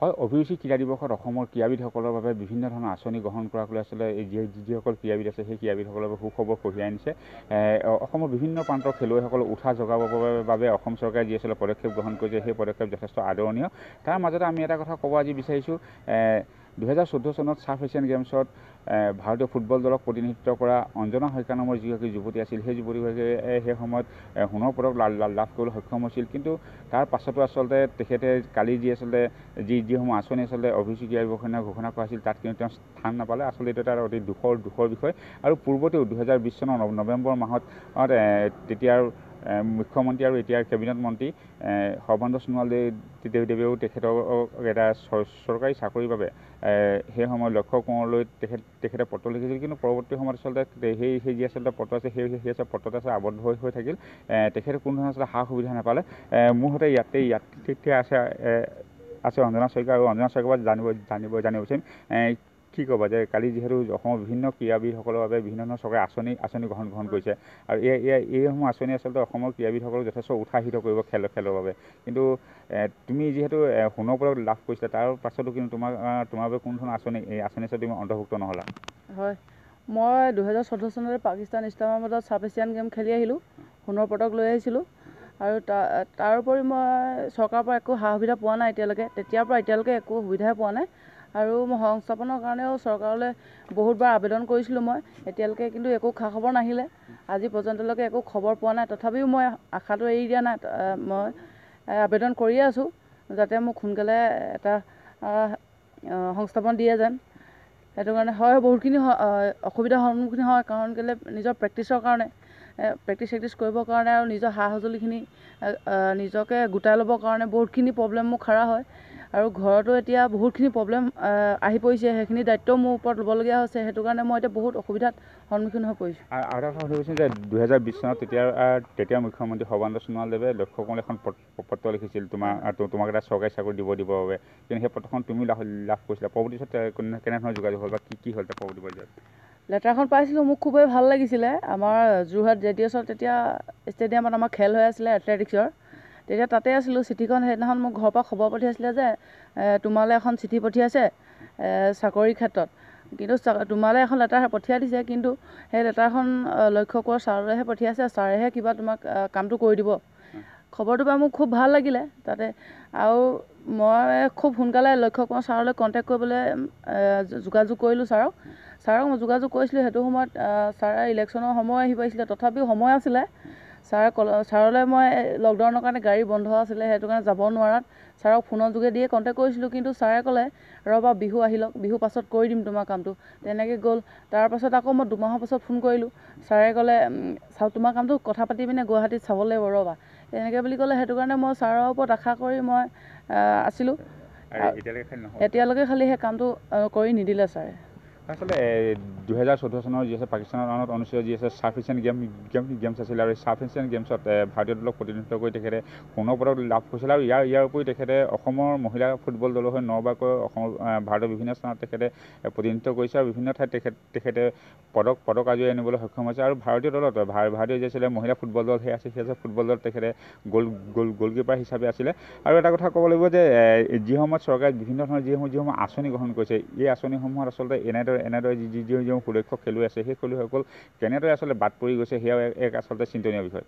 হয়, অভিৰুচি ক্ৰীড়া দিৱসত অসমৰ ক্ৰীড়াবিদসকলৰ বাবে বিভিন্ন ধৰণৰ আঁচনি গ্ৰহণ কৰাক লৈ আচলতে যিসকল ক্ৰীড়াবিদ আছে সেই ক্ৰীড়াবিদসকলৰ বাবে সুখবৰ কঢ়িয়াই আনিছে। অসমৰ বিভিন্ন প্ৰান্তৰ খেলুৱৈসকলক উৎসাহ যোগাবৰ বাবে অসম চৰকাৰে যি আচলতে পদক্ষেপ গ্ৰহণ কৰিছে সেই পদক্ষেপ যথেষ্ট আদৰণীয়। তাৰ মাজতে আমি এটা কথা ক'ব আজি বিচাৰিছোঁ, 2014 চনত চাফ এছিয়ান গেমছত ভাৰতীয় ফুটবল দলক প্ৰতিনিধিত্ব কৰা অঞ্জনা শইকীয়া নামৰ যিগৰাকী যুৱতী আছিল, সেই যুৱতীগৰাকীয়ে সেই সময়ত সোণৰ পদক লাভ কৰিবলৈ সক্ষম হৈছিল। কিন্তু তাৰ পাছতো আচলতে তেখেতে কালি যি আচলতে যিসমূহ আঁচনি আচলতে অভিৰুচি ক্ৰীড়া দিৱসৰ ঘোষণা কৰা হৈছিল তাত কিন্তু তেওঁ স্থান নাপালে। আচলতে এইটো এটা অতি দুখৰ বিষয়। আৰু পূৰ্বতেও 2020 চনৰ নৱেম্বৰ মাহত তেতিয়াৰ মুখ্যমন্ত্ৰী আৰু এতিয়াৰ কেবিনেট মন্ত্ৰী সৰ্বানন্দ সোণোৱাল দেৱেও তেখেতক এটা চৰকাৰী চাকৰিৰ বাবে সেই সময়ত লক্ষ্য কোঁৱৰলৈ তেখেতে পত্ৰ লিখিছিল। কিন্তু পৰৱৰ্তী সময়ত আচলতে সেই যি আচলতে পত্ৰ আছে সেই পত্ৰতে আছে আবদ্ধ হৈ থাকিল। তেখেতে কোনো ধৰণৰ আচলতে সা সুবিধা নাপালে। মোৰ সৈতে ইয়াতে আছে অঞ্জনা শইকীয়া, আৰু অঞ্জনা শইকীয়াৰ জানিব বিচাৰিম কি ক'বা যে কালি যিহেতু অসমৰ বিভিন্ন ক্ৰীড়াবিদসকলৰ বাবে বিভিন্ন ধৰণৰ চৰকাৰে আঁচনি গ্ৰহণ কৰিছে, আৰু এইসমূহ আঁচনি আচলতে অসমৰ ক্ৰীড়াবিদসকলক যথেষ্ট উৎসাহিত কৰিব খেলৰ বাবে। কিন্তু তুমি যিহেতু সোণৰ পদক লাভ কৰিছিলা, তাৰ পাছতো কিন্তু তোমাৰ বাবে কোনো ধৰণৰ আঁচনি আচলতে তুমি অন্তৰ্ভুক্ত নহ'লা। হয়, মই 2014 চনতে পাকিস্তান ইছলামাবাদত চাফ এছিয়ান গেম খেলি আহিলোঁ, সোণৰ পদক লৈ আহিছিলোঁ। আৰু তাৰোপৰি মই চৰকাৰৰ পৰা একো সা সুবিধা পোৱা নাই এতিয়ালৈকে। তেতিয়াৰ পৰা এতিয়ালৈকে একো সুবিধাই পোৱা নাই। আৰু মই সংস্থাপনৰ কাৰণেও চৰকাৰলৈ বহুতবাৰ আবেদন কৰিছিলোঁ মই, এতিয়ালৈকে কিন্তু একো খা খবৰ নাহিলে। আজি পৰ্যন্তলৈকে একো খবৰ পোৱা নাই। তথাপিও মই আশাটো এৰি দিয়া নাই। মই আবেদন কৰিয়ে আছোঁ যাতে মোক সোনকালে এটা সংস্থাপন দিয়ে যেন। সেইটো কাৰণে হয়, বহুতখিনি অসুবিধাৰ সন্মুখীন হয়। কাৰণ কেলৈ নিজৰ প্ৰেক্টিছৰ কাৰণে, প্ৰেক্টিছ কৰিবৰ কাৰণে আৰু নিজৰ সা সঁজুলিখিনি নিজকে গোটাই ল'বৰ কাৰণে বহুতখিনি প্ৰব্লেম মোৰ খাৰা হয়। আৰু ঘৰতো এতিয়া বহুতখিনি প্ৰব্লেম আহি পৰিছে, সেইখিনি দায়িত্বও মোৰ ওপৰত ল'বলগীয়া হৈছে। সেইটো কাৰণে মই এতিয়া বহুত অসুবিধাত সন্মুখীন হৈ পৰিছোঁ। আৰু এটা কথা সুধিছোঁ যে 2020 চনত তেতিয়া মুখ্যমন্ত্ৰী সৰ্বানন্দ সোণোৱালদেৱে লক্ষ্য কোঁৱৰলৈ এখন পত্ৰ লিখিছিল তোমাক এটা চৰকাৰী চাকৰি দিবৰ বাবে। কিন্তু সেই পত্ৰখন তুমি লাভ কৰিছিলা। পৰৱৰ্তীত কেনেধৰণৰ যোগাযোগ হ'ল বা কি হ'ল পৰৱৰ্তী পৰ্যায়ত? লেটাৰখন পাইছিলোঁ, মোক খুবেই ভাল লাগিছিলে। আমাৰ যোৰহাট JDS তেতিয়া ষ্টেডিয়ামত আমাৰ খেল হৈ আছিলে এথলেটিক্সৰ। তেতিয়া তাতে আছিলোঁ। চিঠিখন সেইদিনাখন মোক ঘৰৰ পৰা খবৰ পঠিয়াইছিলে যে তোমালৈ এখন চিঠি পঠিয়াইছে চাকৰিৰ ক্ষেত্ৰত। কিন্তু তোমালৈ এখন লেটাৰ পঠিয়াই দিছে, কিন্তু সেই লেটাৰখন লক্ষ্য কোঁৱৰ ছাৰলৈহে পঠিয়াইছে। ছাৰেহে কিবা তোমাক কামটো কৰি দিব। খবৰটো পাই মোৰ খুব ভাল লাগিলে তাতে। আৰু মই খুব সোনকালে লক্ষ্য কোঁৱৰ ছাৰলৈ কণ্টেক্ট কৰিবলৈ যোগাযোগ কৰিলোঁ। ছাৰক মই যোগাযোগ কৰিছিলোঁ। সেইটো সময়ত ছাৰে ইলেকশ্যনৰ সময় আহি পাইছিলে, তথাপিও সময় আছিলে। ছাৰলৈ মই লকডাউনৰ কাৰণে গাড়ী বন্ধ আছিলে, সেইটো কাৰণে যাব নোৱাৰাত ছাৰক ফোনৰ যোগেদিয়ে কণ্টেক্ট কৰিছিলোঁ। কিন্তু ছাৰে ক'লে ৰ'বা, বিহু আহি লওক, বিহু পাছত কৰি দিম তোমাৰ কামটো। তেনেকৈ গ'ল। তাৰপাছত আকৌ মই 2 মাহৰ পাছত ফোন কৰিলোঁ। ছাৰে ক'লে তোমাৰ কামটো কথা পাতি পিনে গুৱাহাটীত চাব লাগিব ৰ'বা, তেনেকৈ বুলি ক'লে। সেইটো কাৰণে মই ছাৰৰ ওপৰত আশা কৰি মই আছিলোঁ। এতিয়ালৈকে খালি সেই কামটো কৰি নিদিলে ছাৰে। আচলতে 2014 চনৰ যি আছে পাকিস্তানত অনুষ্ঠিত যি আছে চাফ এছিয়ান গেমছ আছিল, আৰু এই চাফ এছিয়ান গেমছত ভাৰতীয় দলক প্ৰতিনিধিত্ব কৰি তেখেতে সোণৰ পদক লাভ কৰিছিল। আৰু ইয়াৰ উপৰি তেখেতে অসমৰ মহিলা ফুটবল দলৰ হৈ 9বাৰকৈ ভাৰতৰ বিভিন্ন স্থানত তেখেতে প্ৰতিনিধিত্ব কৰিছে, আৰু বিভিন্ন ঠাইত তেখেতে পদক আজুৰি আনিবলৈ সক্ষম হৈছে। আৰু ভাৰতীয় দলত ভাৰতীয় যি আছিলে মহিলা ফুটবল দল সেই ফুটবল দলত তেখেতে গ'লকিপাৰ হিচাপে আছিলে। আৰু এটা কথা ক'ব লাগিব যে যি সময়ত চৰকাৰে বিভিন্ন ধৰণৰ যিসমূহ আঁচনি গ্ৰহণ কৰিছে, এই আঁচনিসমূহত আচলতে এনেদৰে যিসমূহ সুদক্ষ খেলুৱৈ আছে সেই খেলুৱৈসকল কেনেদৰে আচলতে বাদ পৰি গৈছে, সেয়াও এক আচলতে চিন্তনীয় বিষয়।